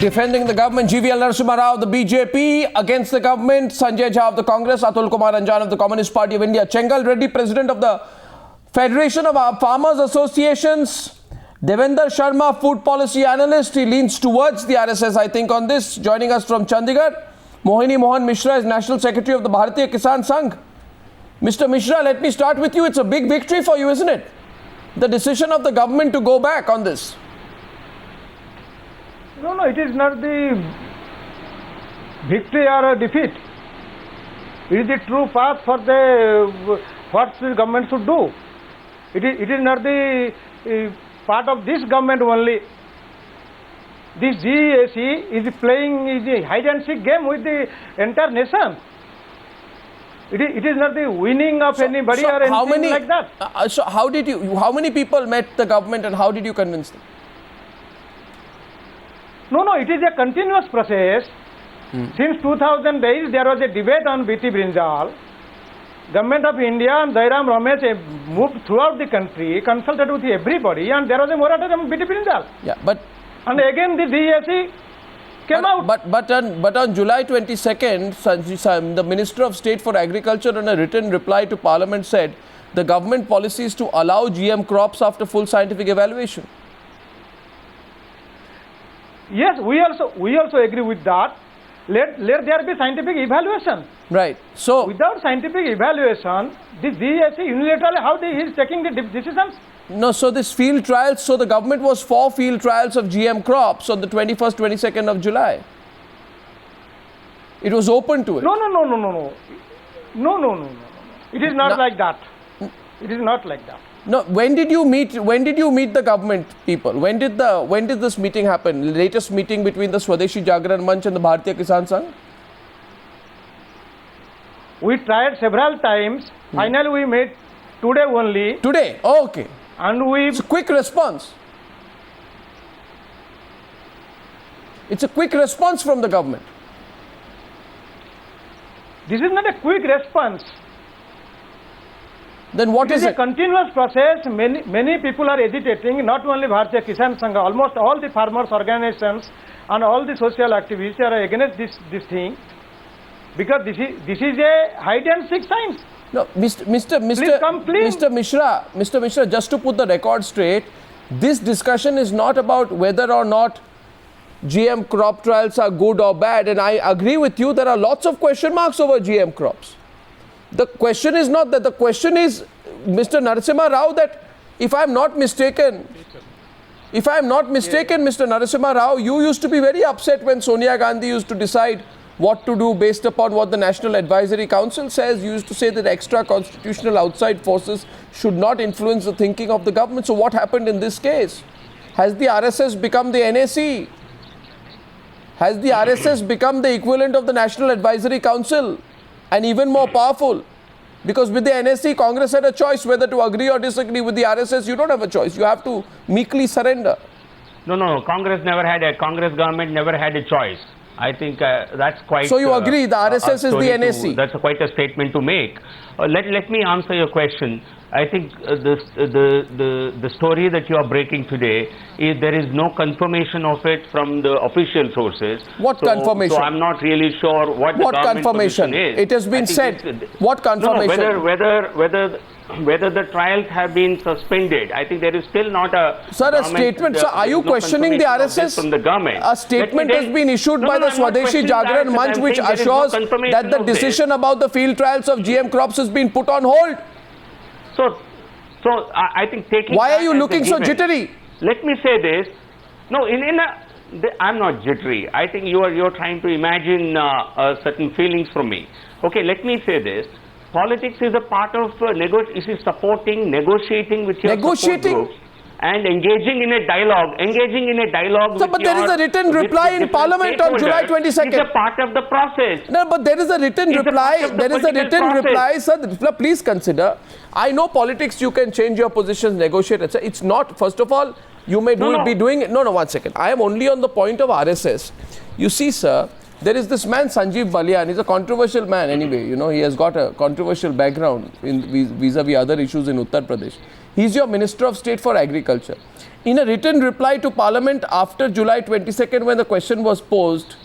Defending the government, GVL Narasimha Rao of the BJP. Against the government, Sanjay Jha of the Congress, Atul Kumar Anjan of the Communist Party of India, Chengal Reddy, President of the Federation of Farmers Associations, Devender Sharma, Food Policy Analyst. He leans towards the RSS, I think, on this. Joining us from Chandigarh, Mohini Mohan Mishra is National Secretary of the Bhartiya Kissan Sangh. Mr. Mishra, let me start with you. It's a big victory for you, isn't it? The decision of the government to go back on this. No, it is not the victory or a defeat. It is the true path for what the government should do. It is not the part of this government only. This GEAC is playing a hide and seek game with the entire nation. It is not the winning of anybody or anything like that. So how many people met the government and how did you convince them? No, it is a continuous process. Since 2000 days, there was a debate on BT brinjal. Government of India and Jairam Ramesh moved throughout the country, consulted with everybody, and there was a moratorium on BT brinjal. Yeah, but and again the GEAC came out. But on July 22nd, the Minister of State for Agriculture, in a written reply to Parliament, said the government policy is to allow GM crops after full scientific evaluation. Yes, we also agree with that. Let there be scientific evaluation. Right. So without scientific evaluation, the GEAC unilaterally how he is taking the decisions? No. So this field trials. So the government was for field trials of GM crops on the 21st, 22nd of July. It was open to it. No. It is not like that. It is not like that. No, when did you meet the government people? When did this meeting happen? The latest meeting between the Swadeshi, Jagran, Manch and the Bhartiya Kissan Sangh? We tried several times. Finally, we met today only. Today? Oh, okay. And it's a quick response. It's a quick response from the government. This is not a quick response. Then what is it? It is a continuous process. Many people are agitating, not only Bhartiya Kissan Sangh, almost all the farmers' organizations and all the social activists are against this thing, because this is a hide and seek science. No, Mr. Mishra, just to put the record straight, this discussion is not about whether or not GM crop trials are good or bad, and I agree with you, there are lots of question marks over GM crops. The question is not that. The question is, Mr. Narasimha Rao, that if I am not mistaken, Mr. Narasimha Rao, you used to be very upset when Sonia Gandhi used to decide what to do based upon what the National Advisory Council says. You used to say that extra constitutional outside forces should not influence the thinking of the government. So what happened in this case? Has the RSS become the NAC? Has the RSS become the equivalent of the National Advisory Council? And even more powerful, because with the NSC, Congress had a choice whether to agree or disagree. With the RSS, you don't have a choice. You have to meekly surrender. No. Congress government never had a choice. I think that's quite... So you agree the RSS is the NSC? That's quite a statement to make. Let me answer your question. I think the story that you are breaking today is there is no confirmation of it from the official sources. What confirmation? So I'm not really sure what the government confirmation is. It has been said. What confirmation? No, whether the trials have been suspended. I think there is still not a... Sir, a statement. Sir, are you questioning the RSS? From the government. A statement has been issued by the Swadeshi Jagran Manch, which assures that the decision about the field trials of GM crops has been put on hold. So I think taking... Why are you looking so jittery? Let me say this. No, I'm not jittery. I think you're trying to imagine certain feelings from me. Okay, let me say this. Politics is a part of supporting, negotiating with your support groups and engaging in a dialogue. Sir, but there is a written reply in Parliament on July 22nd. It's a part of the process. No, but there is a written reply. There is a written reply, sir. Please consider. I know politics, you can change your positions, negotiate, etc. It's not, first of all, you may be doing it. No, 1 second. I am only on the point of RSS. You see, sir, there is this man, Sanjeev Balyan. He's a controversial man anyway. You know, he has got a controversial background in vis-a-vis other issues in Uttar Pradesh. He's your Minister of State for Agriculture. in a written reply to Parliament after July 22nd, when the question was posed,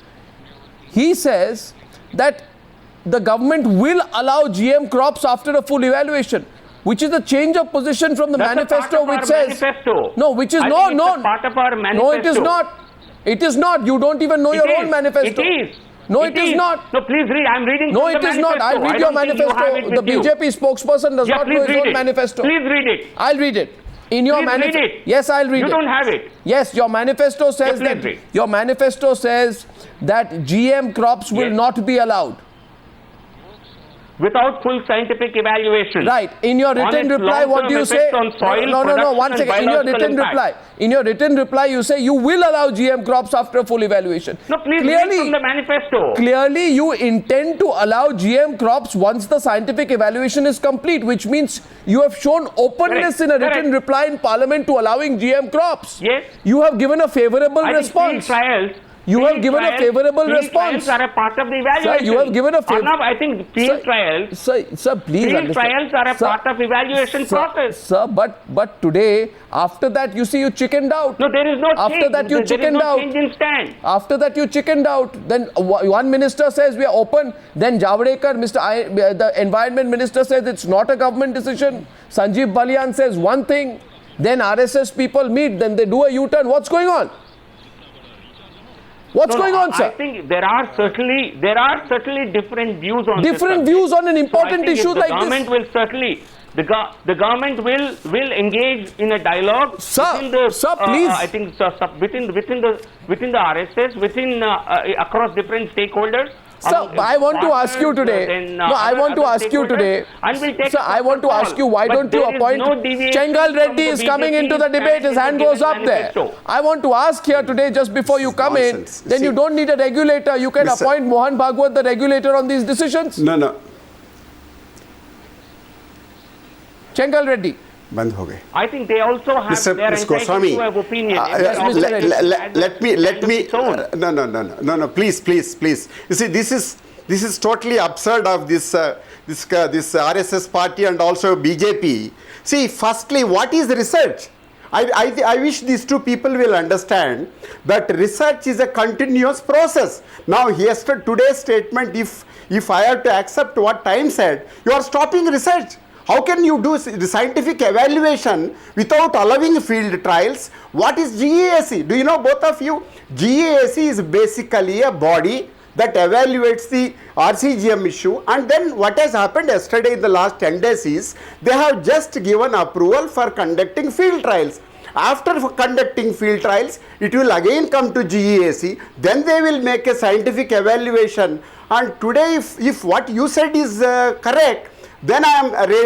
he says that the government will allow GM crops after a full evaluation, which is a change of position from the manifesto, which says no, which is part of our manifesto. No, it is not. It is not. You don't even know your own manifesto. It is. No, it is not. No, please read. I'm reading. No, from it the is not. manifesto. I'll read your manifesto. The BJP spokesperson does not know his own manifesto. Please read it. I'll read it. In your manifesto. Yes, I'll read it. You don't have it. Yes, your manifesto says that. Your manifesto says that GM crops will not be allowed. Without full scientific evaluation. Right. In your written reply, what do you say? No. 1 second. In your written reply, you say you will allow GM crops after a full evaluation. No, please read from the manifesto. Clearly, you intend to allow GM crops once the scientific evaluation is complete, which means you have shown openness in a written reply in Parliament to allowing GM crops. Yes. You have given a favorable response. You have given a favorable response. Field trials are a part of the evaluation. Sir, you have given a favorable... I think field trials... Sir, please understand. Field trials are a part of evaluation process. Sir, but today, after that, you see you chickened out. No, there is no change. After that, you chickened out. Change in stand. After that, you chickened out. Then one minister says we are open. Then Javadekar, the Environment Minister, says it's not a government decision. Sanjeev Balyan says one thing. Then RSS people meet. Then they do a U-turn. What's going on? What's going on, sir? I think there are certainly different views on different views on an important issue like this. The government will engage in a dialogue within the please. I think within the RSS, across different stakeholders. Sir, I want to ask you today. I want to ask you today. Sir, I want to ask you, why don't you appoint... Chengal Reddy is coming into the debate. His hand goes up there. I want to ask here today, just before you come in, then you don't need a regulator. You can appoint Mohan Bhagwat, the regulator, on these decisions. No. Chengal Reddy. बंद हो गए. I think they also have their entitled to have opinion. Let me. No. Please. You see, this is totally absurd of this RSS party and also BJP. See, firstly, what is research? I wish these two people will understand that research is a continuous process. Now, today's statement, if I have to accept what Time said, you are stopping research. How can you do the scientific evaluation without allowing field trials? What is GEAC? Do you know, both of you? GEAC is basically a body that evaluates the RCGM issue, and then what has happened yesterday in the last 10 days is they have just given approval for conducting field trials. After conducting field trials, it will again come to GEAC, then they will make a scientific evaluation. And today, if what you said is correct, then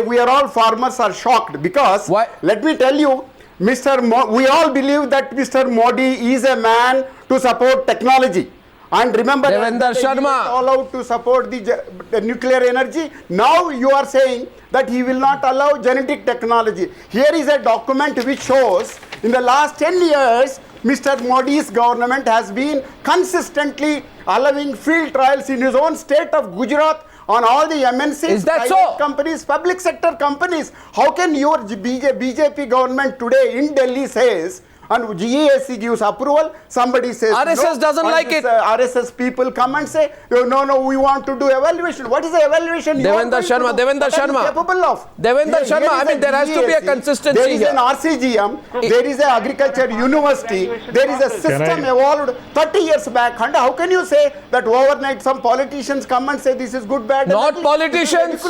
we are all farmers are shocked, because let me tell you, we all believe that Mr. Modi is a man to support technology. And remember, that he was allowed to support the nuclear energy. Now you are saying that he will not allow genetic technology. Here is a document which shows in the last 10 years, Mr. Modi's government has been consistently allowing field trials in his own state of Gujarat on all the MNCs, private companies, public sector companies. How can your BJP government today in Delhi says, and GEAC gives approval, somebody says RSS doesn't like it. RSS people come and say, no, we want to do evaluation. What is the evaluation Devendra Sharma. Capable of? Devendra Sharma, I mean, there has to be a consistency. There is an RCGM, there is an agriculture university, there is a system evolved 30 years back. And how can you say that overnight some politicians come and say this is good, bad? Not politicians.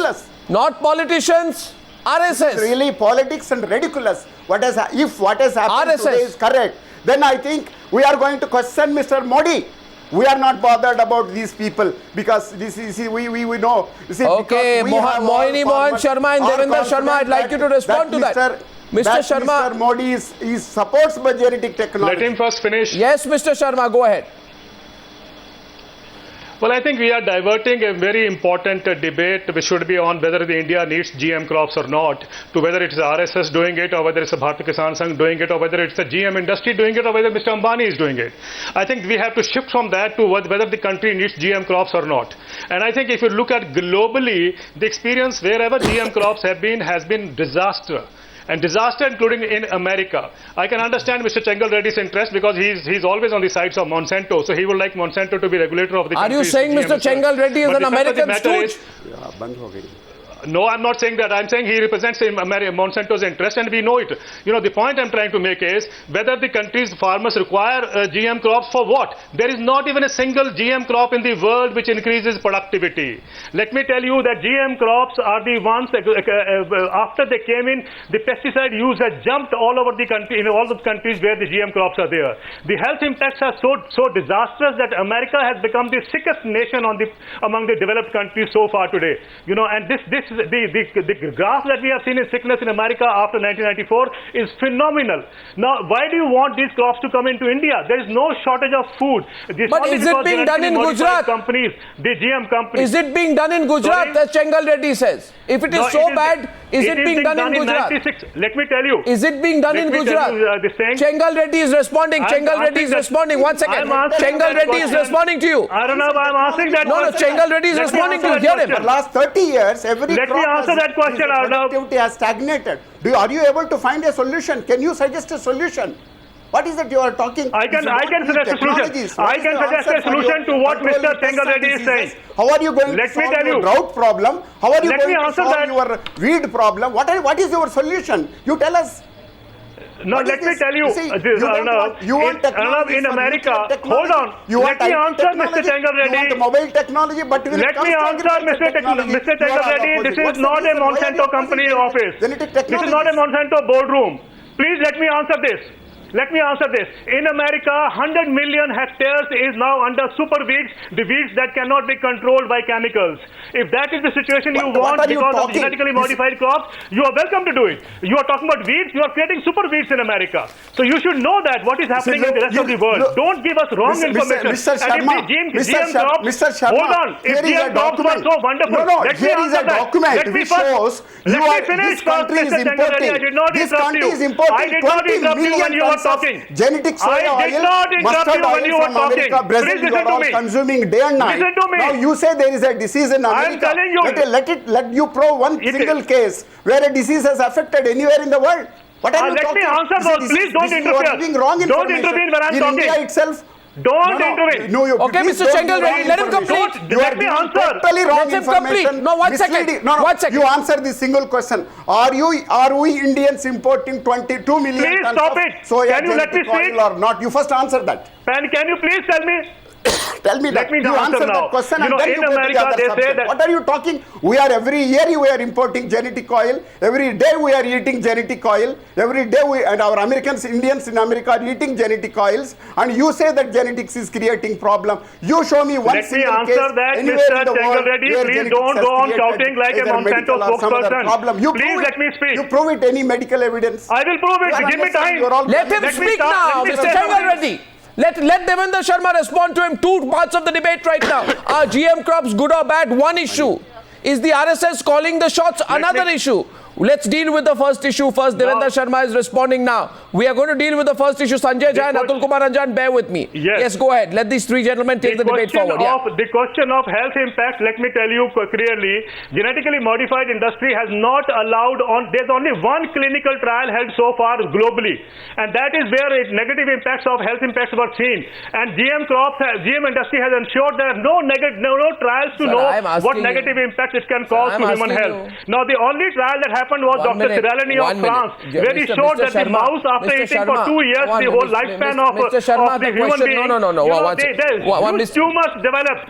Not politicians. RSS. Really politics and ridiculous. If what has happened RSS. today is correct, then I think we are going to question Mr. Modi. We are not bothered about these people, because we know. See, okay, Mohini Mohan Sharma and Devendra Sharma, I'd like you to respond to that. Mr. Sharma. Mr. Modi supports genetic technology. Let him first finish. Yes, Mr. Sharma, go ahead. Well, I think we are diverting a very important debate which should be on whether the India needs GM crops or not, to whether it's the RSS doing it, or whether it's the Bhartiya Kissan Sangh doing it, or whether it's the GM industry doing it, or whether Mr. Ambani is doing it. I think we have to shift from that to whether the country needs GM crops or not. And I think if you look at globally, the experience wherever GM crops have been has been disaster. and disaster including in America. I can understand Mr. Chengal Reddy's interest because he's always on the sides of Monsanto, so he would like Monsanto to be regulator of the Are you saying Mr. Chengal Reddy is an American stooge? No, I'm not saying that. I'm saying he represents Monsanto's interest, and we know it. You know, the point I'm trying to make is whether the country's farmers require GM crops for what? There is not even a single GM crop in the world which increases productivity. Let me tell you that GM crops are the ones that, after they came in, the pesticide use has jumped all over the country, in all the countries where the GM crops are there. The health impacts are so disastrous that America has become the sickest nation among the developed countries so far today. You know, and the graph that we have seen in sickness in America after 1994 is phenomenal. Now, why do you want these crops to come into India? There is no shortage of food. But is it being done in Gujarat? Companies, the GM companies. Is it being done in Gujarat, as Chengal Reddy says? If it is bad, is it being done in Gujarat? Let me tell you. Is it being done in Gujarat? Chengal Reddy is responding. Chengal Reddy is responding. 1 second. Chengal Reddy is responding to you. I don't know why I'm asking that. No, Chengal Reddy is responding to you. Hear him. For the last 30 years, every Let me answer that question out now. Productivity has stagnated. Are you able to find a solution? Can you suggest a solution? What is it you are talking? I can suggest a solution. I can suggest a solution to what Mr. Chengal Reddy is saying. How are you going to solve your drought problem? How are you going to solve your weed problem? What is your solution? You tell us. No, let me tell you. You want technology in America. Hold on. Let me answer Mr. Chengal Reddy. You want mobile technology, but let me answer Mr. Chengal Reddy. This is not a Monsanto company office. This is not a Monsanto boardroom. Please let me answer this. Let me answer this. In America, 100 million hectares is now under super weeds, the weeds that cannot be controlled by chemicals. If that is the situation you want because of genetically modified crops, you are welcome to do it. You are talking about weeds, you are creating super weeds in America. So you should know that what is happening in the rest of the world. Don't give us wrong information. Mr. Sharma, hold on. If GM crops were so wonderful, let me answer that. Let me finish first, Mr. Chengal Reddy. I did not interrupt you. I did not interrupt you when you were talking. Genetic soya I did not interrupt you when you were talking. Brazil, Please listen to me. Consuming day and night. Listen to me. Now you say there is a disease in America. I am telling you. Let you prove one single case where a disease has affected anywhere in the world. What are you talking? Let me answer those. Please don't interfere. Don't intervene when I am talking. In India itself. Don't intervene. Okay, Mr. Chengal Reddy, let him complete. Let me answer. Totally wrong information. No, 1 second. One second. You answer this single question. Are we Indians importing 22 million please tons stop of it. soya Can you let me speak? or not? You first answer that. Can you please tell me? Tell me Let that. me You answer now. that question You and know, then in you go to America, the other they say subject. that- What are you talking? Every year we are importing genetic oil. Every day we are eating genetic oil. Every day and our Indians in America are eating genetic oils. And you say that genetics is creating problem. You show me one single Let me case answer that, anywhere in Mr. the Chengal world Reddy. where Please genetics don't has go on created shouting like a either medical Monsanto or some other spokesperson. problem. You Please prove let me speak. You prove it. Any medical evidence? I will prove it. Give me time. Let him speak now, Mr. Chengal Reddy. Let Devendra Sharma respond to him. Two parts of the debate right now. Are GM crops good or bad? One issue. Is the RSS calling the shots? Another issue. Let's deal with the first issue first. Devendra Sharma is responding now. We are going to deal with the first issue. Sanjay Jha and Atul Kumar Ranjan, bear with me. Yes, go ahead. Let these three gentlemen take the debate forward. The question of health impact, let me tell you clearly, genetically modified industry has not allowed there's only one clinical trial held so far globally. And that is where negative impacts of health impacts were seen. And GM industry has ensured there are no trials to know what negative impacts it can cause to human health. Now, the only trial that happened was Dr. Cyralini of France, where he showed that the mouse, after eating for 2 years, the whole lifespan of the human being, huge tumors developed.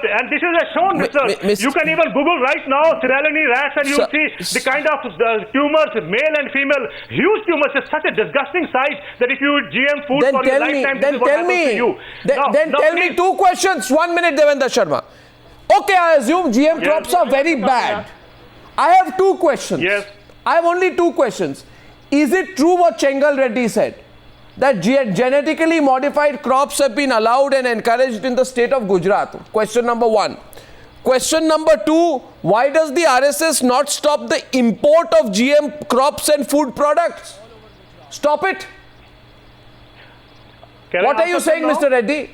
And this is a shown research. You can even Google right now Cyralini rats and you'll see the kind of tumors, male and female, huge tumors. It's such a disgusting sight that if you eat GM food for your lifetime, this is what happens to you. Then tell me 2 questions. 1 minute, Devendra Sharma. Okay, I assume GM crops are very bad. I have 2 questions. Yes. I have only 2 questions. Is it true what Chengal Reddy said? That genetically modified crops have been allowed and encouraged in the state of Gujarat? Question number 1. Question number 2, why does the RSS not stop the import of GM crops and food products? Stop it. What are you saying, Mr. Reddy?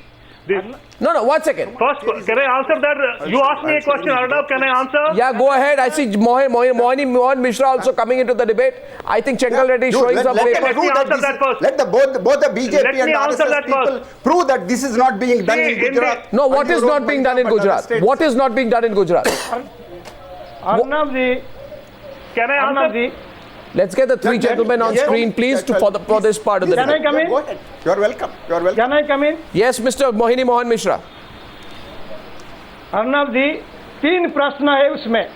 No, 1 second. First, can I answer that? You asked me a question, Arnav, can I answer? Yeah, go ahead. I see Mohan Mishra also coming into the debate. I think Chengal Reddy is showing some let paper. both the BJP Let and me answer RSS that people first. prove that this is not being done in Gujarat. No, what is not being done in Gujarat? What is not being done in Gujarat? Arnav ji, Can I Arnav answer? ji, Let's get the three gentlemen on screen, please, for this part of the Can I debate. come in? Go ahead. You are welcome. You are welcome. Can I come in? Yes, Mr. Mohan Mishra. Arnab जी, 3 प्रश्न है उसमें.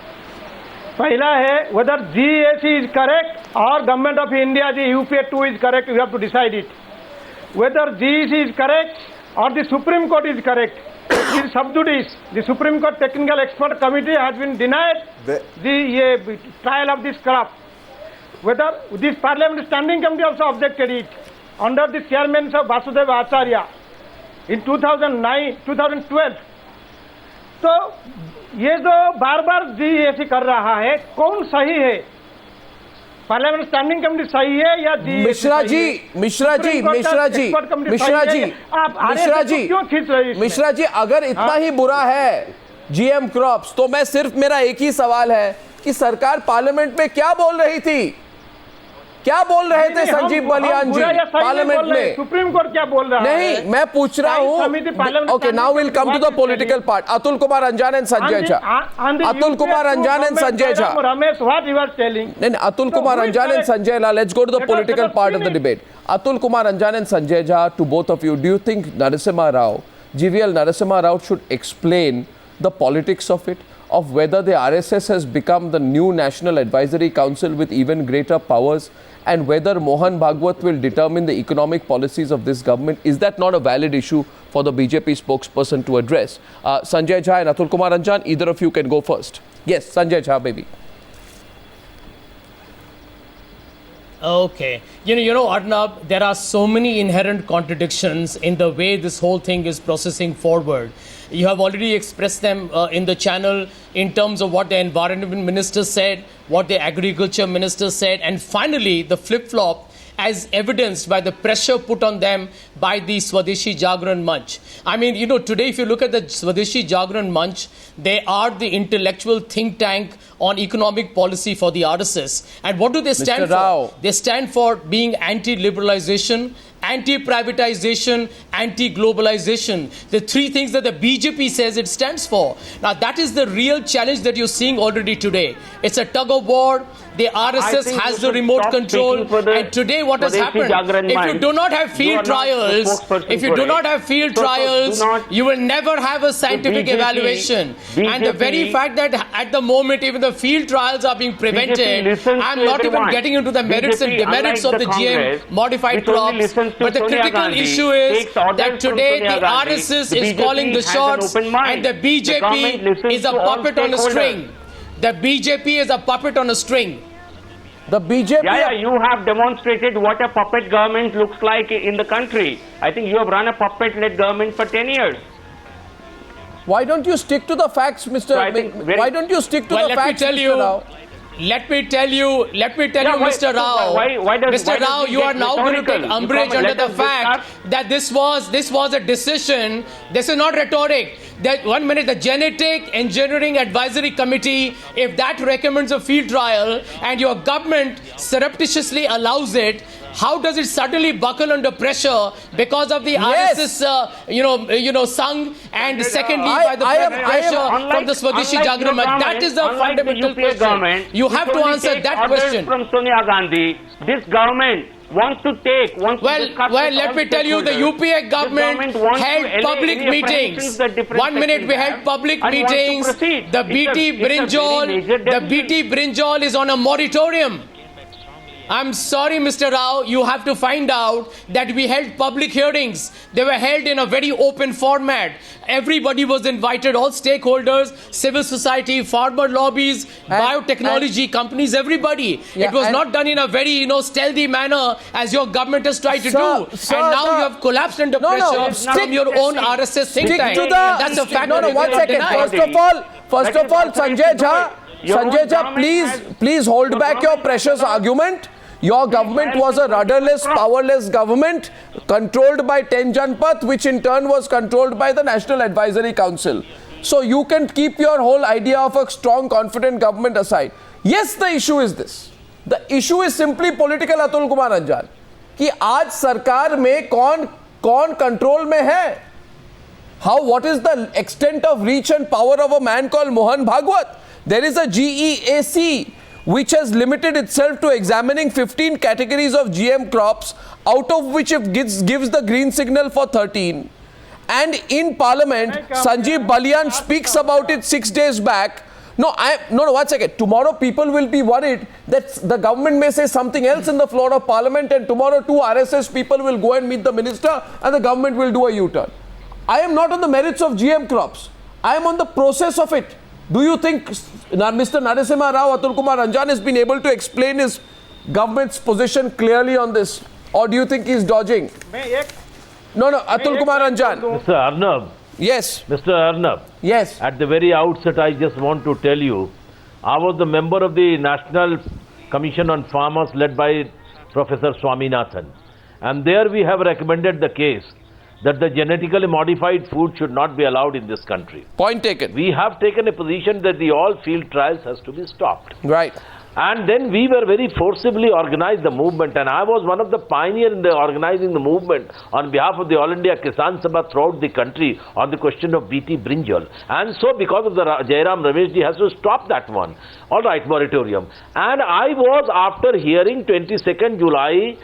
पहला है whether GEAC is correct or Government of India the UPA 2 is correct. You have to decide it. Whether GEAC is correct or the Supreme Court is correct. It is sub judice. The Supreme Court Technical Expert Committee has been denied the trial of this crop. Whether this Parliamentary Standing Committee also objected it under the chairmanship of Vasudeva Acharya in 2012. तो ये जो बार बार GEAC कर रहा है, कौन सही है? Parliament standing committee सही है या GEAC? मिश्रा जी, अगर इतना ही बुरा है GM क्रॉप्स, तो मैं सिर्फ मेरा एक ही सवाल है कि सरकार पार्लियामेंट में क्या बोल रही थी? क्या बोल रहे थे संजीव बलियान जी पार्लियामेंट में? सुप्रीम कोर्ट क्या बोल रहा है? नहीं, मैं पूछ रहा हूँ. Okay, now will come to the political part. Atul Kumar Anjan and Sanjay Jha. Atul Kumar Anjan and Sanjay Jha. Ramesh, what you are telling? नहीं, Atul Kumar Anjan and Sanjay Jha. Let's go to the political part of the debate. Atul Kumar Anjan and Sanjay Jha, to both of you, do you think Narasimha Rao, GVL Narasimha Rao, should explain the politics of it, of whether the RSS has become the new National Advisory Council with even greater powers, and whether Mohan Bhagwat will determine the economic policies of this government? Is that not a valid issue for the BJP spokesperson to address? Sanjay Jha and Atul Kumar Anjan, either of you can go first. Yes, Sanjay Jha, baby. Okay. You know, Arnab, there are so many inherent contradictions in the way this whole thing is processing forward. You have already expressed them in the channel in terms of what the Environment Minister said, what the Agriculture Minister said, and finally the flip-flop as evidenced by the pressure put on them by the Swadeshi Jagran Manch. I mean, you know, today if you look at the Swadeshi Jagran Manch, they are the intellectual think tank on economic policy for the RSS. And what do they stand for? They stand for being anti-liberalization, anti-privatization, anti-globalization. The three things that the BJP says it stands for. Now that is the real challenge that you're seeing already today. It's a tug of war. The RSS has the remote control, and today what has happened, if you do not have field trials, you will never have a scientific evaluation. And the very fact that at the moment even the field trials are being prevented, I'm not even getting into the merits and demerits of the GM modified crops, but the critical issue is that today the RSS is calling the shots and the BJP is a puppet on a string. The BJP is a puppet on a string. The BJP... Yeah, you have demonstrated what a puppet government looks like in the country. I think you have run a puppet-led government for 10 years. Why don't you stick to the facts, Mr. So why don't you stick to the facts, Mr. Rao? Let me tell you, Mr. Rao. Mr. Rao, you are now going to take umbrage under the fact that this was a decision. This is not rhetoric. That 1 minute, the Genetic Engineering Advisory Committee, if that recommends a field trial and your government surreptitiously allows it, how does it suddenly buckle under pressure because of the RSS, Sangh, and secondly by the pressure from the Swadeshi Jagran? That is the fundamental question. You have to answer that question. From Sonia Gandhi, this government wants to take, well, let me tell you, the UPA government held public meetings. 1 minute, we held public meetings. The BT brinjal is on a moratorium. I'm sorry, Mr. Rao, you have to find out that we held public hearings. They were held in a very open format. Everybody was invited, all stakeholders, civil society, farmer lobbies, biotechnology companies, everybody. Yeah, it was not done in a very, stealthy manner as your government has tried to do. And now you have collapsed under pressure from your own RSS think tank. That's a fact. 1 second. First of all, Sanjay Jha, please hold back your precious argument. Your government was a rudderless, powerless government controlled by 10 Janpath, which in turn was controlled by the National Advisory Council. So you can keep your whole idea of a strong, confident government aside. Yes, the issue is this. The issue is simply political, Atul Kumar Anjan. कि आज सरकार में कौन control में है? What is the extent of reach and power of a man called Mohan Bhagwat? There is a GEAC which has limited itself to examining 15 categories of GM crops, out of which it gives the green signal for 13. And in Parliament, Sanjeev Balian speaks about it 6 days back. No, 1 second. Tomorrow people will be worried that the government may say something else in the floor of Parliament, and tomorrow 2 RSS people will go and meet the minister and the government will do a U-turn. I am not on the merits of GM crops. I am on the process of it. Do you think Mr. Narasimha Rao, Atul Kumar Anjan has been able to explain his government's position clearly on this? Or do you think he's dodging? No, Atul Kumar Anjan. Mr. Arnab. Yes. Mr. Arnab. Yes. At the very outset, I just want to tell you, I was the member of the National Commission on Farmers led by Professor Swaminathan. And there we have recommended the case that the genetically modified food should not be allowed in this country. Point taken. We have taken a position that the all field trials has to be stopped. Right. And then we were very forcibly organized the movement, and I was one of the pioneers in the organizing the movement on behalf of the All India Kissan Sabha throughout the country on the question of BT brinjal. And so because of the Jairam Rameshji has to stop that one. All right, moratorium. And I was, after hearing 22nd July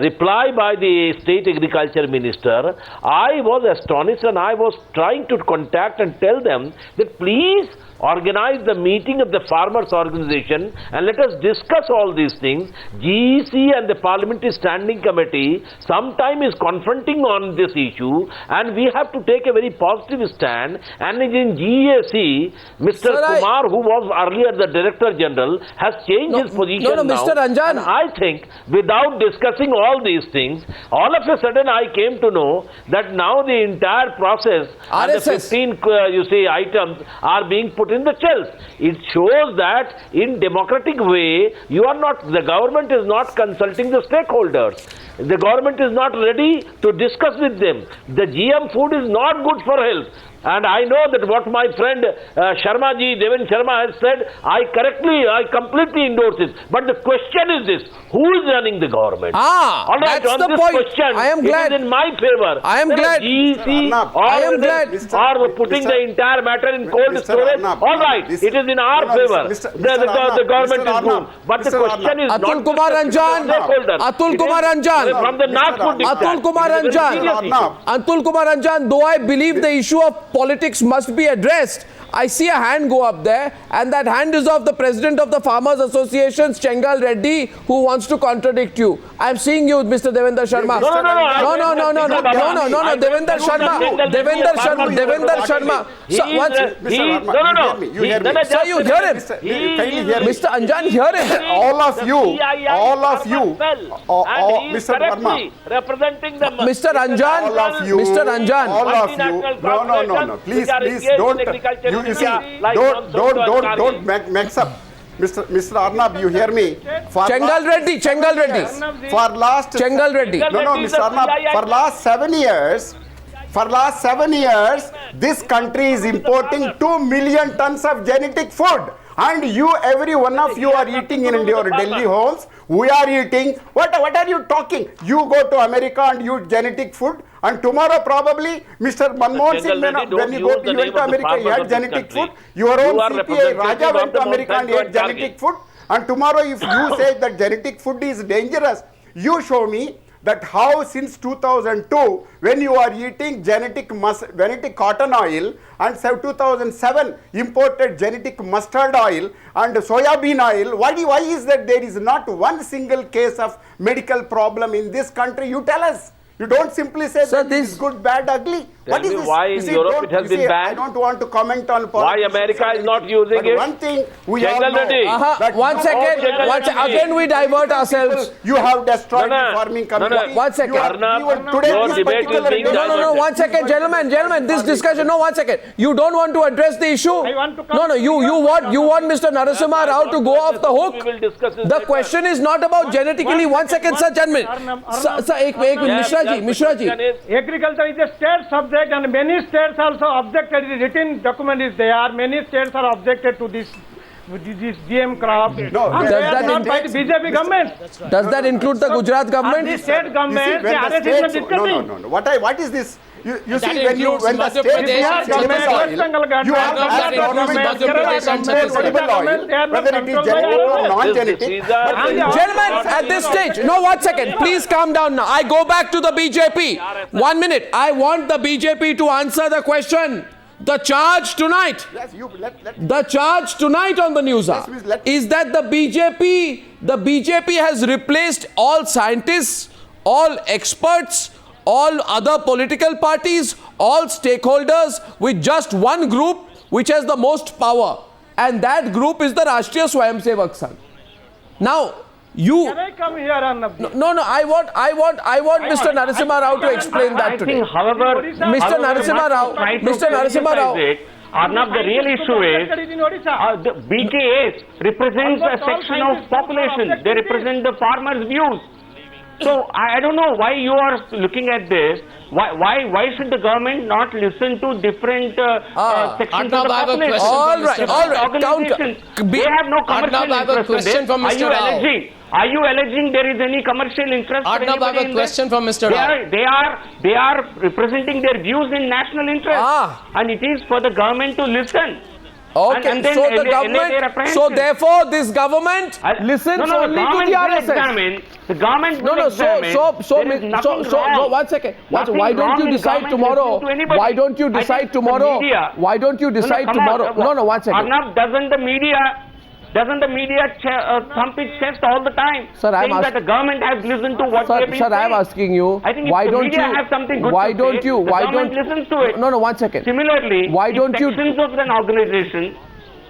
reply by the State Agriculture Minister, I was astonished, and I was trying to contact and tell them that please organize the meeting of the farmers organization and let us discuss all these things. GEC and the Parliamentary Standing Committee sometime is confronting on this issue, and we have to take a very positive stand. And in GEAC, Mr. Kumar, who was earlier the Director General, has changed his position now. Mr. Anjan. And I think without discussing all these things, all of a sudden I came to know that now the entire process and the 15 items are being put in the shelf. It shows that in democratic way, the government is not consulting the stakeholders. The government is not ready to discuss with them. The GM food is not good for health. And I know that what my friend Sharma ji, Deven Sharma has said, I completely endorse it. But the question is this: who is running the government? All right, that's on the this point. Question, I am glad. It is in my favor. I am glad. GEC or putting the entire matter in cold storage. All right, it is in our favor. The government is good. But the question is not Atul Kumar Anjan. Atul Kumar Anjan. From the Nagpur Atul Kumar Anjan. Atul Kumar Anjan, though I believe the issue of politics must be addressed, I see a hand go up there, and that hand is of the President of the Farmers Association, Chengal Reddy, who wants to contradict you. I am seeing you, Mr. Devendra Sharma. No, Devendra Sharma. You hear me. Sir, you hear him. Mr. Anjan, hear him. All of you, Mr. Verma, representing the Mr. Anjan, all of you, no, please, don't. You see, don't mix up. Mr. Arnab, you hear me? Chengal Reddy. For last Chengal Reddy. No, Mr. Arnab, for last 7 years, this country is importing 2 million tons of genetic food. And every one of you are eating in your Delhi homes. We are eating. What are you talking? You go to America and eat genetic food. And tomorrow probably Mr. Manmohan Singh, when he went to America, he had genetic food. Your own CPA Raja went to America and ate genetic food. And tomorrow if you say that genetic food is dangerous, you show me that how since 2002, when you are eating genetic cotton oil, and 2007 imported genetic mustard oil and soya bean oil, why is that there is not one single case of medical problem in this country? You tell us. You don't simply say that this is good, bad, ugly. What is me this? why You in see, Europe don't- it has you been see, I banned? don't want to comment on Why politics. America is not using But it? one thing we all Jungle know. Reddy. that One you second, all- again we divert ourselves. You have destroyed No, no. the farming No, no. community. One second. You are- Arnab, you are- today your this debate is particular being debate- No, one second, gentlemen, this discussion, no, one second. You don't want to address the issue? I want to come No, to you want Mr. Narasimha Rao to go off the hook? We will discuss this The later. question is not about genetically, one second, sir, gentlemen. Sir, ek minute, Mishra ji. Agriculture is a state subject and many states also objected. The written document is there. Many states are objected to this GM crop. No, And does they are that not by the BJP government. Does that include the Gujarat And government? the state You see, government, the when the RSS is states, discussing. no. What is this? You That see, when includes the Madhya states Pradesh, have government, edible West oil, Bengal government, you have Madhya as Pradesh, government Madhya control Pradesh, edible oil, they are not whether it is controlled by genetic or RSS. non-genetic. These are- And the- Gentlemen, at this stage, no, 1 second, please calm down now. I go back to the BJP. 1 minute. I want the BJP to answer the question. The charge tonight. Yes, you let The charge tonight on the news Yes, please, is that the BJP has replaced all scientists, all experts, all other political parties, all stakeholders with just one group which has the most power, and that group is the Rashtriya Swayamsevak Sangh. Now, Can I come here and no, I want Mr. Narasimha Rao to explain that I today. think, however, Mr. Narasimha Rao, Mr. Narasimha Rao. Arnab, the real issue is the BKAs represents a section of population. They represent the farmers' views. So I don't know why you are looking at this. Why should the government not listen to different sections Arnab, of the I have a population? question All for right, Mr. all right. Organizations, they have no commercial Arnab, I have a interest in question this. for Mr. Rao. Are you alleging there is any commercial interest? for Arnab, I anybody have a in question this? for Mr. Rao. They are representing their views in national interest, and it is for the government to listen. Okay, And then so the their government, so apprehension. therefore this government listens only to the RSS. The government will No, examine. There is nothing wrong. so 1 second. Nothing Why don't wrong you in decide government tomorrow? listening to anybody. Why don't you I decide think the tomorrow? media- Why don't you decide come tomorrow? on. No, 1 second. Arnab, doesn't the media thump its chest all the time, Sir, I'm saying that the government has listened to what they've been Sir, saying? I'm asking you. I think if Why the don't media you? have something good Why to don't say, you? the Why government don't? listens to it. No, 1 second. Similarly, Why don't if you- sections of an organization.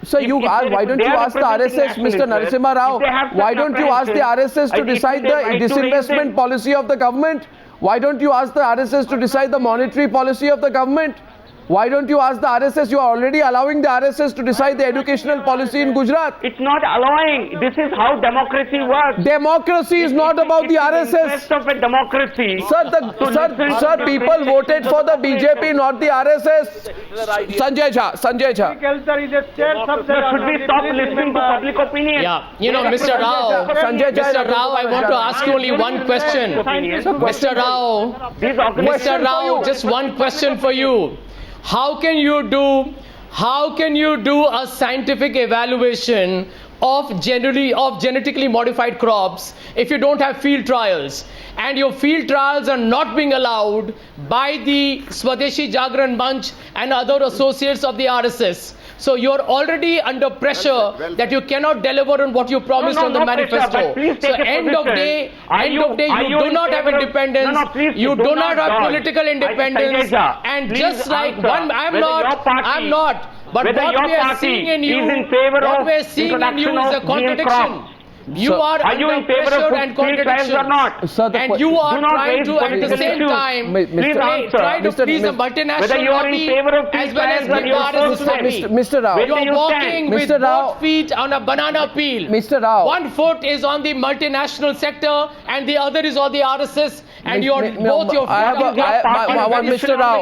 Sir, if why don't they you are ask the representing RSS, national Mr. interest, Narasimha Rao? if they have Why certain don't you ask the RSS I to think decide they have the right to raise disinvestment them. policy of the government? Why don't you ask the RSS to decide the monetary policy of the government? Why don't you ask the RSS? You are already allowing the RSS to decide the educational policy in Gujarat. It's not allowing. This is how democracy works. Democracy is not about the It's in the RSS. interest of a democracy. Sir, people voted for the BJP, not the RSS. Sanjay Jha. agriculture is a state subject. Should we stop listening to public opinion? Yeah, Mr. Rao, Sanjay Jha. Mr. Rao, I want to ask you only one question. Mr. Rao, These organizations Mr. Rao, just one question for you. How can you do a scientific evaluation of genetically modified crops if you don't have field trials, and your field trials are not being allowed by the Swadeshi, Jagran, Manch and other associates of the RSS? So you're already under pressure that you cannot deliver on what you promised on the manifesto. So end of day, you do not have independence. You do not have political independence. And just like one, I'm not. But what we are seeing in you, is a contradiction. You are under pressure and contradiction, and you are trying to at the same time try to please the multinational lobby as well as the RSS lobby. Mr. Rao, You are walking with both feet on a banana peel. Mr. Rao, One foot is on the multinational sector and the other is on the RSS, and you are both your Mr. Rao,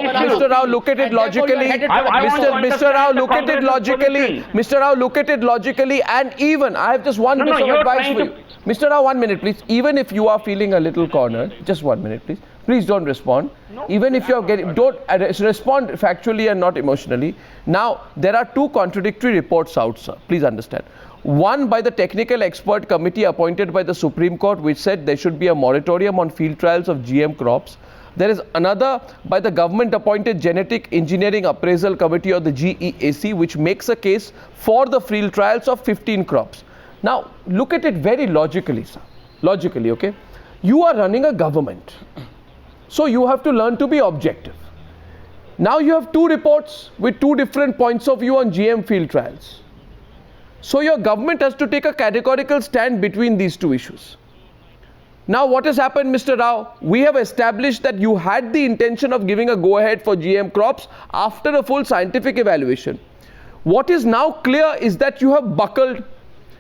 look at it logically. Mr. Rao, look at it logically. Mr. Rao, look at it logically. And even I have just one bit of advice for you. Mr. Rao, 1 minute, please. Even if you are feeling a little cornered, just 1 minute, please. Please don't respond. Even if you are getting, don't respond factually and not emotionally. Now, there are two contradictory reports out, sir. Please understand. One by the technical expert committee appointed by the Supreme Court, which said there should be a moratorium on field trials of GM crops. There is another by the government appointed Genetic Engineering Appraisal Committee, or the GEAC, which makes a case for the field trials of 15 crops. Now, look at it very logically, sir. Logically, okay? You are running a government. So you have to learn to be objective. Now you have two reports with two different points of view on GM field trials. So your government has to take a categorical stand between these two issues. Now what has happened, Mr. Rao? We have established that you had the intention of giving a go-ahead for GM crops after a full scientific evaluation. What is now clear is that you have buckled.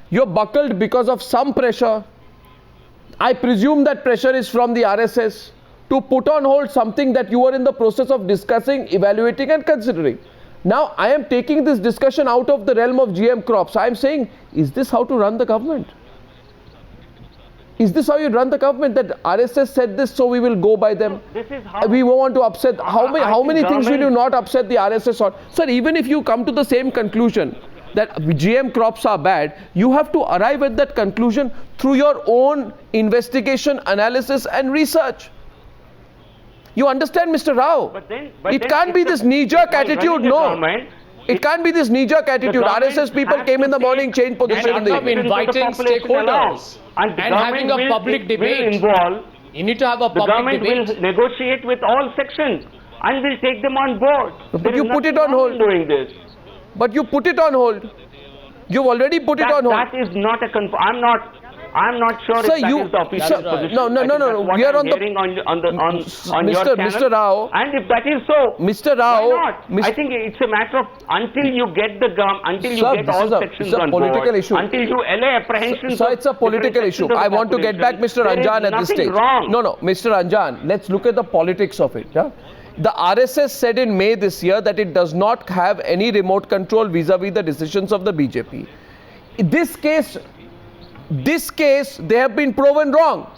You're buckled because of some pressure. I presume that pressure is from the RSS to put on hold something that you were in the process of discussing, evaluating and considering. Now I am taking this discussion out of the realm of GM crops. I am saying, is this how to run the government? Is this how you run the government, that RSS said this, so we will go by them? This is how we want to upset. How many things will you not upset the RSS on? Sir, even if you come to the same conclusion that GM crops are bad, you have to arrive at that conclusion through your own investigation, analysis and research. You understand, Mr. Rao? It can't be this knee-jerk attitude, no. It can't be this knee-jerk attitude. RSS people came in the morning, changed position in the evening. Inviting stakeholders and having a public debate. You need to have a public debate. The government will negotiate with all sections and will take them on board. But you put it on hold. Doing this. But you put it on hold. You've already put it on hold. That is not a I'm not sure sir, if that is the official position. No. We are on your channel. Mr. Rao. And if that is so, Mr. Rao, why not? I think it's a matter of until you get the until you get all sections on board, until you allay apprehensions. So it's a political issue. I want to get back Mr. Ranjan at this stage. Wrong. No, Mr. Ranjan, let's look at the politics of it. Yeah? The RSS said in May this year that it does not have any remote control vis-a-vis the decisions of the BJP. In this case, they have been proven wrong,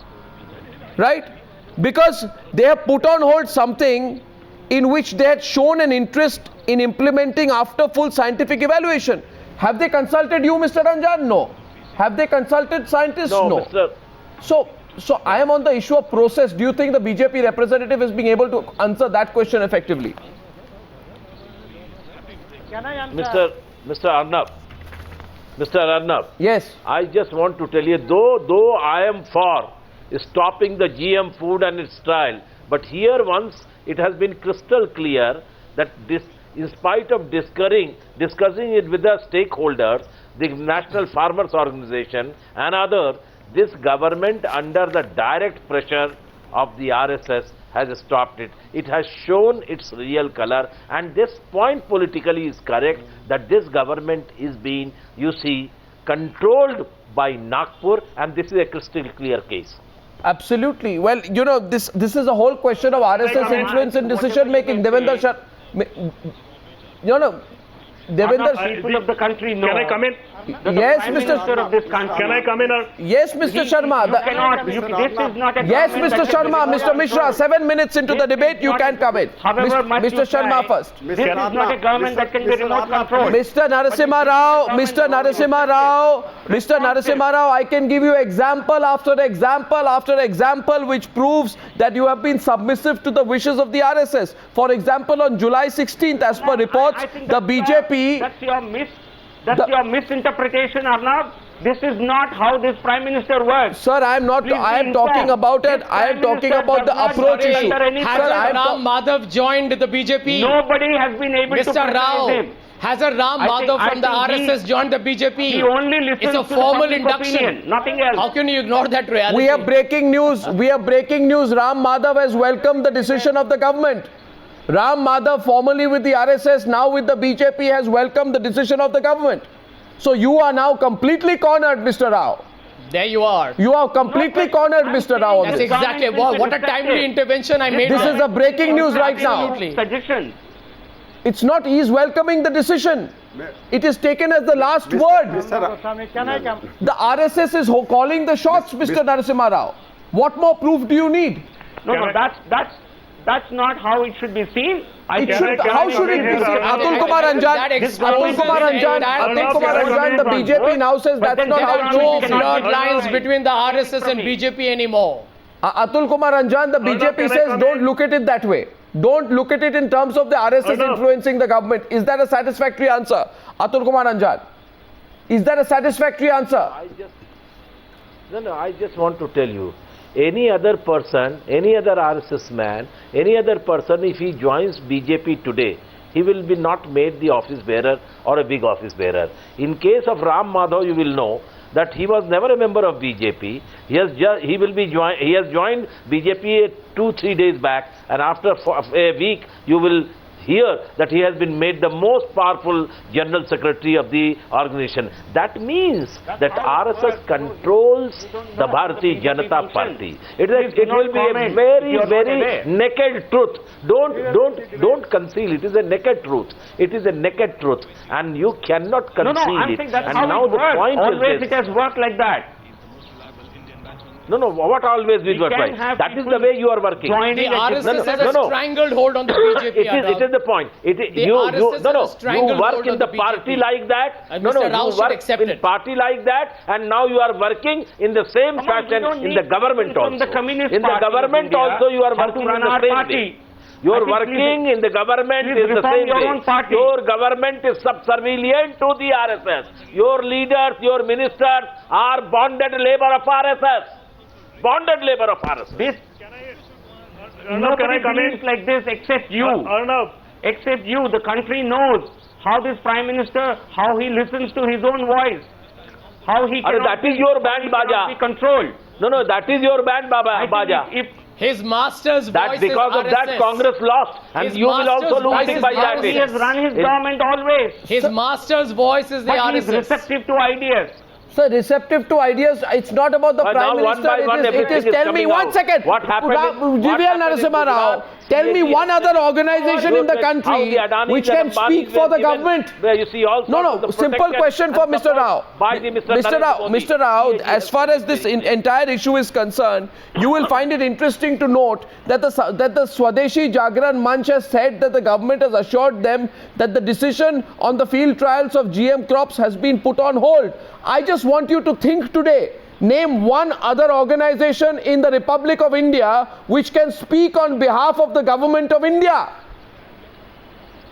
right? Because they have put on hold something in which they had shown an interest in implementing after full scientific evaluation. Have they consulted you, Mr. Ranjan? No. Have they consulted scientists? No. Mr. So I am on the issue of process. Do you think the BJP representative is being able to answer that question effectively? Can I answer? Mr. Arnab, yes. I just want to tell you, though I am for stopping the GM food and its trial, but here once it has been crystal clear that this, in spite of discussing it with the stakeholders, the National Farmers Organization and others, this government under the direct pressure of the RSS has stopped it. It has shown its real color, and this point politically is correct that this government is being, you see, controlled by Nagpur, and this is a crystal clear case. Absolutely. Well, you know, this is a whole question of RSS influence in decision making. Devendra Shah, Devendra, people of the country know. Can I come in? Yes, Mr. Of this country. Can I come in? Yes, Mr. Sharma. This is not a Yes, Mr. Sharma. Mr. Mishra, 7 minutes into the debate, you can come in. Mr. Sharma first. This is not a government that can be remote controlled. Mr. Narasimha Rao, I can give you example after example after example which proves that you have been submissive to the wishes of the RSS. For example, on July 16th, as per reports, the BJP... That's your misinterpretation, Arnab. This is not how this Prime Minister works. Sir, I am talking about it. I am talking about the approach issue. Has Ram Madhav joined the BJP? Nobody has been able to criticize him. Has a Ram Madhav from the RSS joined the BJP? He only listens it's a to formal the induction. Opinion, nothing else. How can you ignore that reality? We have breaking news. Ram Madhav has welcomed the decision of the government. Ram Madhav, formerly with the RSS, now with the BJP, has welcomed the decision of the government. So you are now completely cornered, Mr. Rao. There you are. You are completely cornered, Mr. Rao. That's exactly what a timely intervention I made. This is a breaking news right now. Suggestion. It's not he's welcoming the decision. It is taken as the last word. The RSS is calling the shots, Mr. Narasimha Rao. What more proof do you need? No, that's not how it should be seen. How should it be seen? Atul Kumar Anjan, the BJP now says that's not how it should be seen. There are no blurred lines between the RSS and BJP anymore. Atul Kumar Anjan, the BJP says don't look at it that way. Don't look at it in terms of the RSS influencing the government. Is that a satisfactory answer? Atul Kumar Anjan, is that a satisfactory answer? I just want to tell you, any other person, any other RSS man, any other person, if he joins BJP today, he will be not made the office bearer or a big office bearer. In case of Ram Madhav, you will know that he was never a member of BJP. He has joined BJP 2-3 days back, and after a week you will hear that he has been made the most powerful General Secretary of the organization. That means that RSS controls the Bhartiya Janata Party. It will be a very naked truth. Don't conceal. It is a naked truth. It is a naked truth, and you cannot conceal I'm it. saying that's And how now it the works. point Always is it has worked like that. No, what always we were trying? That is the way you are working. The RSS has a strangled hold on the BJP. It is the point. You work in the party like that. You work in party like that, and now you are working in the same fashion in the government also. In the government also you are working in the same way. Your working in the government is the same way. Your government is subservient to the RSS. Your leaders, your ministers are bonded labor of RSS. Bonded labor of RSS. Nobody believes like this except you. Except you. The country knows how this Prime Minister, how he listens to his own voice. How he that is your band baja. Be controlled. No, that is your band baja. His master's voice that because is of RSS. that Congress lost, and His you will also master's lose it by voice that. is He has run his government always. His master's voice is the But he is RSS. receptive to ideas. So receptive to ideas, it's not about the Prime Minister, it is tell me one second. What happened Narasimha Rao, tell me one other organization in the country which can speak for the government. You see also simple question for Mr. Rao. Mr. Rao, as far as this entire issue is concerned, you will find it interesting to note that the Swadeshi Jagran Manch has said that the government has assured them that the decision on the field trials of GM crops has been put on hold. I just want you to think today. Name one other organization in the Republic of India which can speak on behalf of the government of India.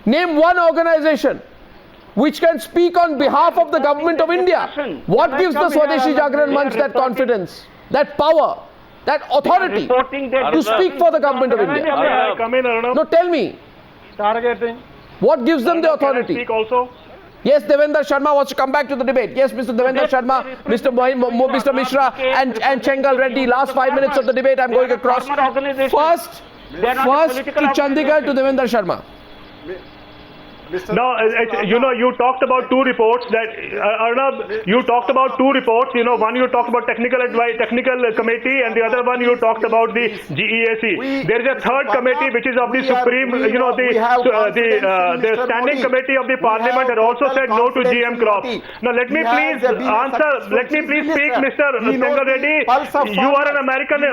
Name one organization which can speak on behalf of the government of India. What gives the Swadeshi Jagran Manch that confidence, that power, that authority to speak for the government of India? No, tell me. Targeting. What gives them the authority? Speak also. Yes, Devendra Sharma wants to come back to the debate. Yes, Mr. Devendra Sharma, Mr. Mishra and Chengal Reddy. Last 5 minutes of the debate, I'm going across. First to Chandigarh to Devendra Sharma. Now, you talked about two reports that, Arnab, you talked about two reports, one you talked about technical committee and the other one you talked about the GEAC. There is a third committee which is of the Supreme, the Standing Committee of the Parliament that also said no to GM crops. Now, let me please speak, Mr. Chengal Reddy. You are an American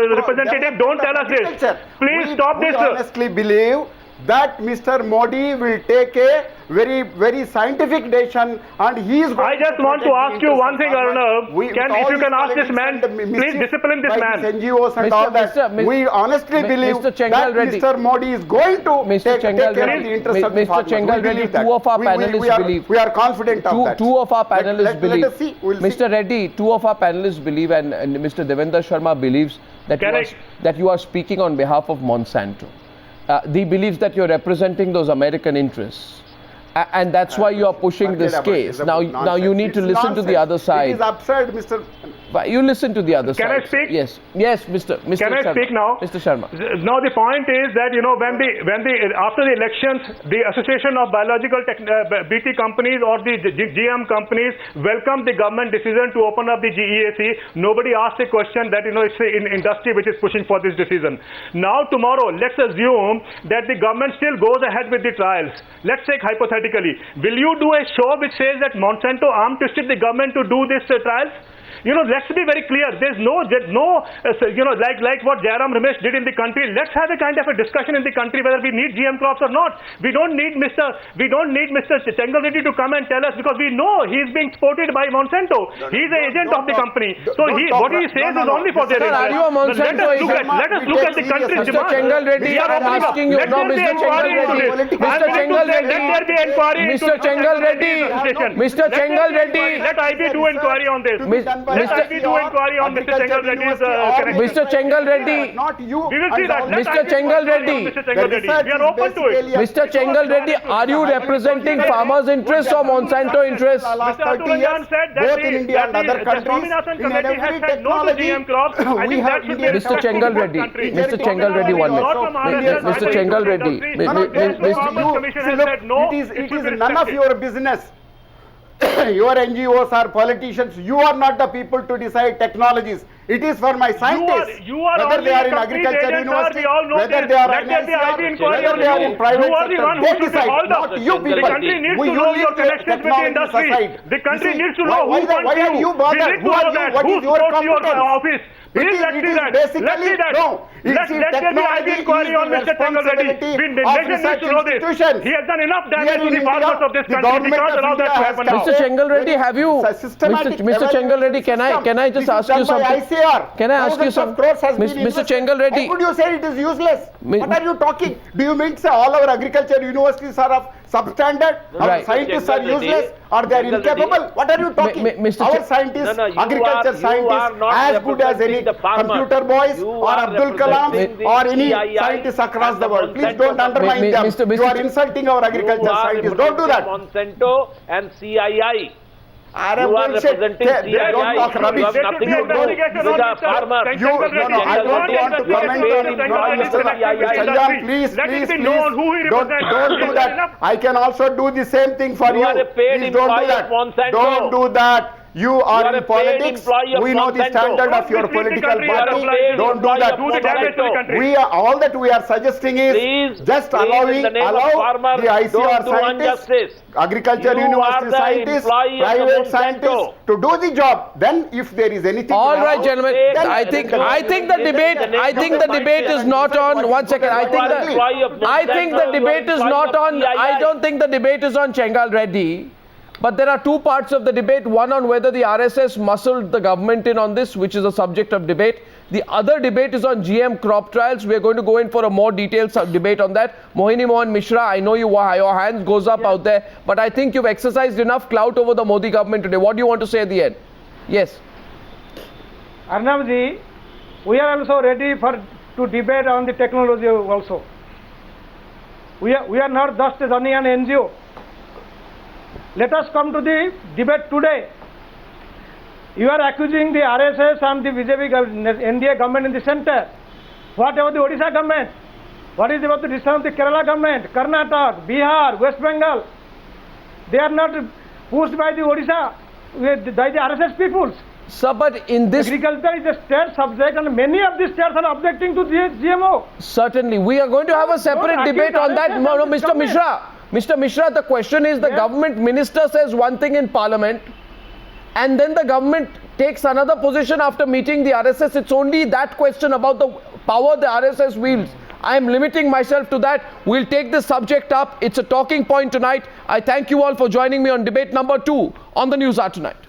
representative. Don't tell us this. Please stop this. I honestly believe that Mr. Modi will take a very scientific decision, and he is going I just want to ask you one thing, Arnav. If you can ask this man, please discipline this man. NGOs and all that. We honestly believe that Mr. Modi is going to take care of the interest of the farmers. Mr. Chengal Reddy, two of our panelists believe. We are confident of that. Two of our panelists believe. Let us see. Mr. Reddy, two of our panelists believe, and Mr. Devendra Sharma believes that you are speaking on behalf of Monsanto. He believes that you're representing those American interests. And that's why you are pushing this case. Now you need to listen to the other side. It is absurd, Mr. You listen to the other side. Can I speak? Yes, Mr. Can I speak now? Mr. Sharma. Now the point is that after the elections, the Association of Biological BT companies or the GM companies welcomed the government decision to open up the GEAC. Nobody asked a question that it's an industry which is pushing for this decision. Now tomorrow, let's assume that the government still goes ahead with the trials. Let's take hypothetically, will you do a show which says that Monsanto arm twisted the government to do this trials? Let's be very clear. There's no like what Jairam Ramesh did in the country. Let's have a kind of a discussion in the country whether we need GM crops or not. We don't need Mr. Chengal Reddy to come and tell us, because we know he's being supported by Monsanto. He's an agent of the company. So what he says is only for their interest. Are you a Monsanto agent? Let us look at the country's demand. Mr. Chengal Reddy, I'm asking you. No, Mr. Chengal Reddy. Let there be inquiry. Mr. Chengal Reddy. Let IB do inquiry on this. by let me do inquiry on Mr. Chengal Reddy's connection. Mr. Chengal Reddy, not you. We will see that. Mr. Chengal Reddy. Mr. Chengal Reddy. We are open to it. Mr. Chengal Reddy, are you representing farmers' interests or Monsanto interests? Mr. Abdullah said that both in India and other the countries, Swaminathan in Committee has said no to GM crops. I think that should be Mr. Chengal Reddy, Mr. Chengal Reddy, 1 minute. Mr. Chengal Reddy, it is none of your business. Your NGOs are politicians. You are not the people to decide technologies. It is for my scientists. You are whether they are in agriculture university, whether they are in ICR, whether they are in private sector, they decide, not you people. The country needs to know your connections with the industry. The country needs to know who funds why are you bothered? Who are you? What is your competence? Office. Please let's see that. Let's see that. Let there be IB inquiry on Mr. Chengal Reddy. The nation needs to know this. He has done enough damage to the farmers of this country. We can't allow that to happen now. Mr. Chengal Reddy, have you, Mr. Chengal Reddy, can I just ask you something? Can I ask you something? Mr. Chengal Reddy. How could you say it is useless? What are you talking? Do you mean say all our agriculture universities are of substandard? Our scientists are useless or they are incapable? What are you talking? Our scientists, agriculture scientists, as good as any computer boys or Abdul Kalam or any scientists across the world. Please don't undermine them. You are insulting our agriculture scientists. Don't do that. Monsanto and CII. You are representing CII. Don't talk rubbish. You have nothing to do with the farmer. I don't want to comment on employees. Mr. Chandran, please, don't do that. I can also do the same thing for you. Please don't do that. Don't do that. You are in politics. We know the standard of your political party. Don't do that. All that we are suggesting is just allow the ICR scientists, agriculture university scientists, private scientists to do the job. Then, if there is anything. All right, gentlemen. I think the debate is not on. 1 second. I think the debate is not on. I don't think the debate is on Chengal Reddy. But there are two parts of the debate, one on whether the RSS muscled the government in on this, which is a subject of debate. The other debate is on GM crop trials. We are going to go in for a more detailed debate on that. Mohini Mohan Mishra, I know your hands goes up out there, but I think you've exercised enough clout over the Modi government today. What do you want to say at the end? Yes. Arnavji, we are also ready to debate on the technology also. We are not just running an NGO. Let us come to the debate today. You are accusing the RSS and the BJP NDA government in the center. What about the Odisha government? What is about the decision of the Kerala government, Karnataka, Bihar, West Bengal? They are not pushed by the Odisha, by the RSS peoples. Sir, but in this... Agriculture is a state subject and many of these states are objecting to the GMO. Certainly. We are going to have a separate debate on that. No, Mr. Mishra. Mr. Mishra, the question is the government minister says one thing in parliament and then the government takes another position after meeting the RSS. It's only that question about the power the RSS wields. I am limiting myself to that. We'll take this subject up. It's a talking point tonight. I thank you all for joining me on debate number 2 on the Newshour Tonight.